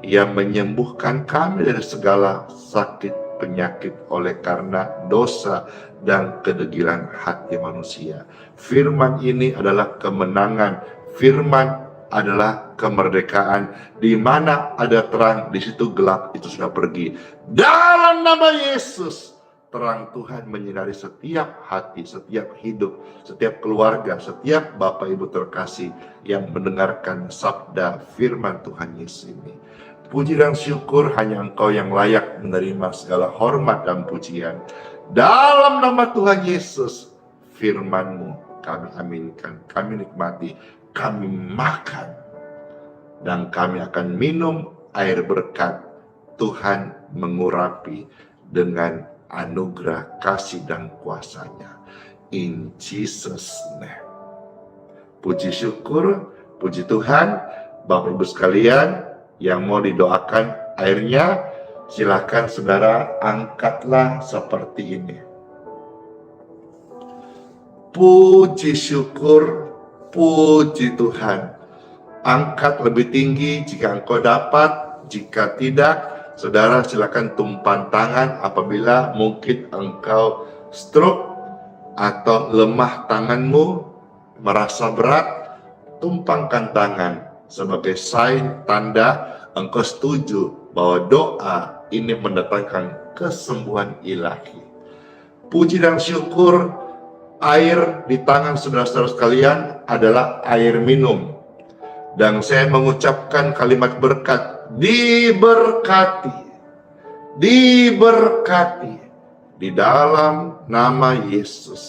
yang menyembuhkan kami dari segala sakit penyakit oleh karena dosa dan kedegilan hati manusia. Firman ini adalah kemenangan, firman adalah kemerdekaan. Di mana ada terang, di situ gelap itu sudah pergi. Dalam nama Yesus, terang Tuhan menyinari setiap hati, setiap hidup, setiap keluarga, setiap Bapak Ibu terkasih yang mendengarkan sabda firman Tuhan Yesus ini. Puji dan syukur hanya Engkau yang layak menerima segala hormat dan pujian. Dalam nama Tuhan Yesus, firman-Mu kami aminkan, kami nikmati, kami makan, dan kami akan minum air berkat Tuhan mengurapi dengan anugerah kasih dan kuasa-Nya. In Jesus name. Puji syukur, puji Tuhan. Bapak Ibu sekalian yang mau didoakan airnya, silakan saudara angkatlah seperti ini. Puji syukur, puji Tuhan. Angkat lebih tinggi jika engkau dapat, jika tidak, Saudara silakan tumpang tangan apabila mungkin engkau stroke atau lemah tanganmu, merasa berat, tumpangkan tangan sebagai sign tanda engkau setuju bahwa doa ini mendatangkan kesembuhan ilahi. Puji dan syukur, air di tangan saudara-saudara sekalian adalah air minum. Dan saya mengucapkan kalimat berkat, diberkati, diberkati di dalam nama Yesus.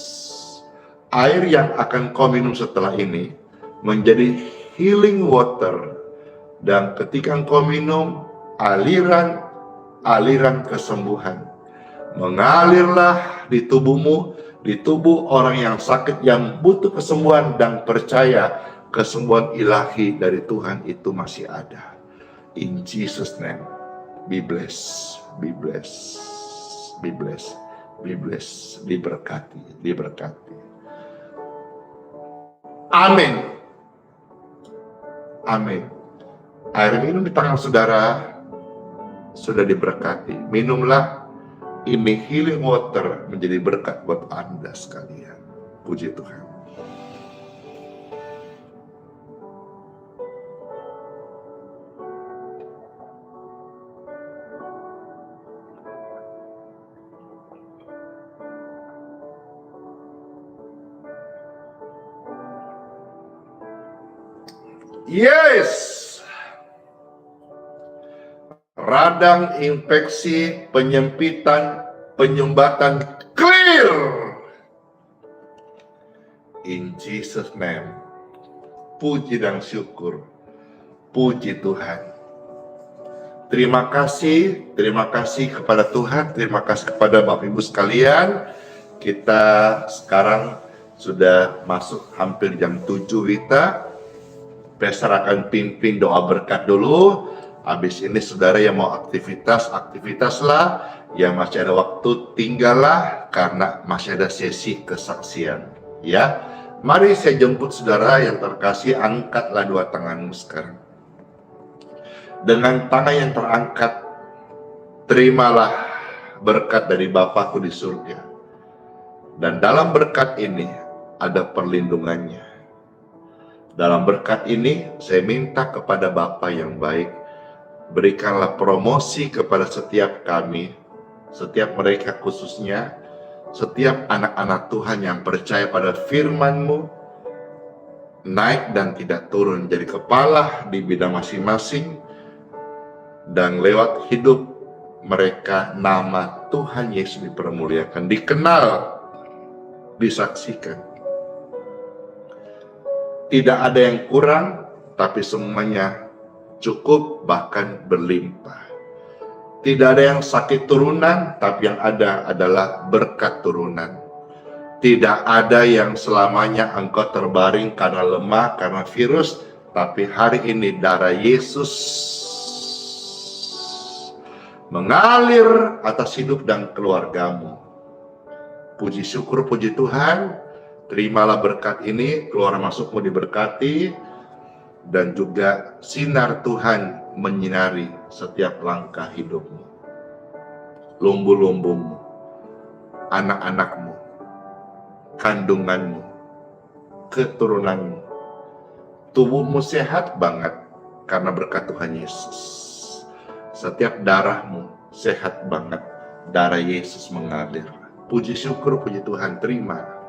Air yang akan kau minum setelah ini menjadi healing water. Dan ketika kau minum, aliran kesembuhan mengalirlah di tubuhmu, di tubuh orang yang sakit yang butuh kesembuhan dan percaya kesembuhan ilahi dari Tuhan itu masih ada. In Jesus' name, be blessed, be blessed, be blessed, be blessed, diberkati, diberkati. Amin. Amin. Air minum di tangan saudara sudah diberkati. Minumlah, ini healing water menjadi berkat buat Anda sekalian. Puji Tuhan. Yes. Radang infeksi, penyempitan, penyumbatan clear. In Jesus name. Puji dan syukur. Puji Tuhan. Terima kasih kepada Tuhan, terima kasih kepada Bapak Ibu sekalian. Kita sekarang sudah masuk hampir jam 7 Wita. Pastor akan pimpin doa berkat dulu. Habis ini saudara yang mau aktivitaslah. Yang masih ada waktu tinggallah karena masih ada sesi kesaksian. Ya, mari saya jemput saudara yang terkasih, angkatlah dua tanganmu sekarang. Dengan tangan yang terangkat, terimalah berkat dari Bapakku di surga. Dan dalam berkat ini ada perlindungannya. Dalam berkat ini, saya minta kepada Bapa yang baik, berikanlah promosi kepada setiap kami, setiap mereka khususnya, setiap anak-anak Tuhan yang percaya pada firman-Mu, naik dan tidak turun, jadi kepala di bidang masing-masing, dan lewat hidup mereka nama Tuhan Yesus dipermuliakan, dikenal, disaksikan. Tidak ada yang kurang, tapi semuanya cukup bahkan berlimpah. Tidak ada yang sakit turunan, tapi yang ada adalah berkat turunan. Tidak ada yang selamanya engkau terbaring karena lemah, karena virus, tapi hari ini darah Yesus mengalir atas hidup dan keluargamu. Puji syukur, puji Tuhan. Terimalah berkat ini, keluar masukmu diberkati, dan juga sinar Tuhan menyinari setiap langkah hidupmu. Lumbu-lumbumu, anak-anakmu, kandunganmu, keturunanmu, tubuhmu sehat banget karena berkat Tuhan Yesus. Setiap darahmu sehat banget, darah Yesus mengalir. Puji syukur, puji Tuhan, terima.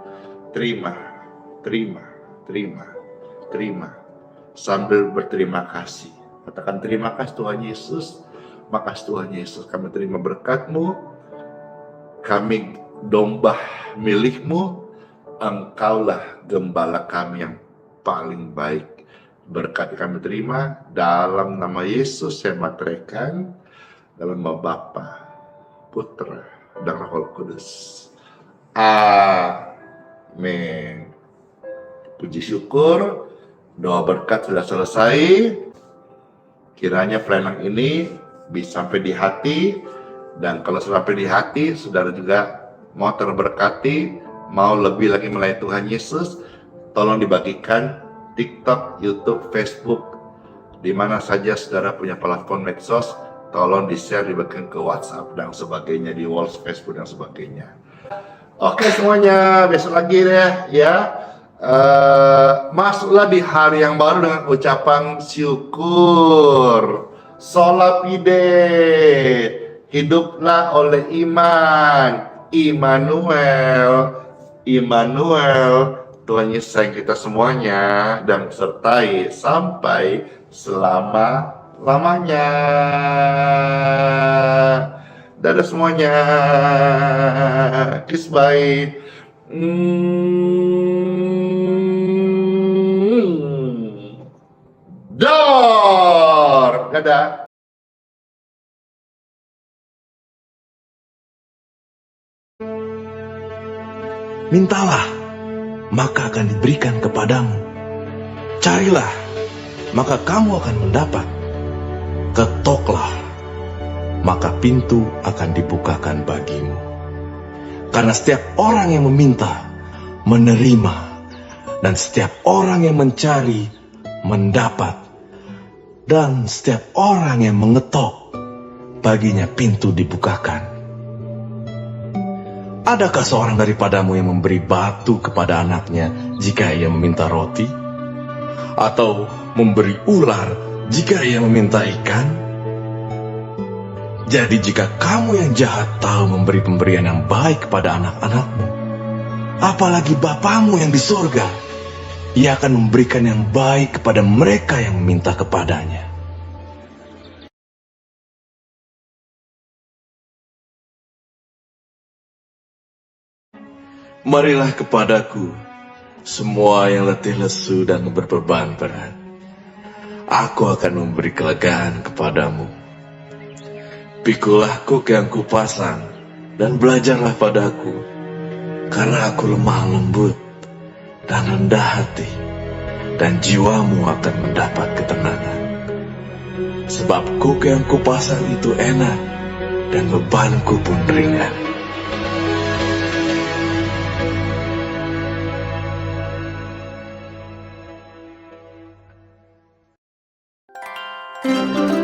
Sambil berterima kasih. Katakan terima kasih Tuhan Yesus. Makasih Tuhan Yesus, kami terima berkat-Mu. Kami domba milik-Mu. Engkaulah gembala kami yang paling baik. Berkat kami terima dalam nama Yesus saya materaikan, dalam nama Bapa, Putra, dan Roh Kudus. Amin. Puji syukur, doa berkat sudah selesai. Kiranya pelayanan ini bisa sampai di hati, dan kalau sampai di hati, saudara juga mau terberkati, mau lebih lagi melayani Tuhan Yesus, tolong dibagikan TikTok, YouTube, Facebook, di mana saja saudara punya platform medsos, tolong di-share, dibagikan ke WhatsApp dan sebagainya, di wall Facebook dan sebagainya. Oke semuanya, besok lagi deh ya. Masuklah di hari yang baru dengan ucapan syukur. Sola fide, hiduplah oleh iman. Immanuel, Immanuel, Tuhan Yesus sayang kita semuanya dan sertai sampai selama-lamanya. Dadah semuanya. Kiss bye. Dor. Dadah. Mintalah, maka akan diberikan kepadamu. Carilah, maka kamu akan mendapat. Ketoklah, maka pintu akan dibukakan bagimu. Karena setiap orang yang meminta, menerima, dan setiap orang yang mencari, mendapat. Dan setiap orang yang mengetok, baginya pintu dibukakan. Adakah seorang daripadamu yang memberi batu kepada anaknya jika ia meminta roti? Atau memberi ular jika ia meminta ikan? Jadi jika kamu yang jahat tahu memberi pemberian yang baik kepada anak-anakmu, apalagi Bapamu yang di surga, ia akan memberikan yang baik kepada mereka yang meminta kepadanya. Marilah kepadaku, semua yang letih lesu dan berbeban berat. Aku akan memberi kelegaan kepadamu. Pikulah kuk yang kupasang, dan belajarlah padaku, karena aku lemah lembut dan rendah hati, dan jiwamu akan mendapat ketenangan. Sebab kuk yang kupasang itu enak, dan bebanku pun ringan. Thank you.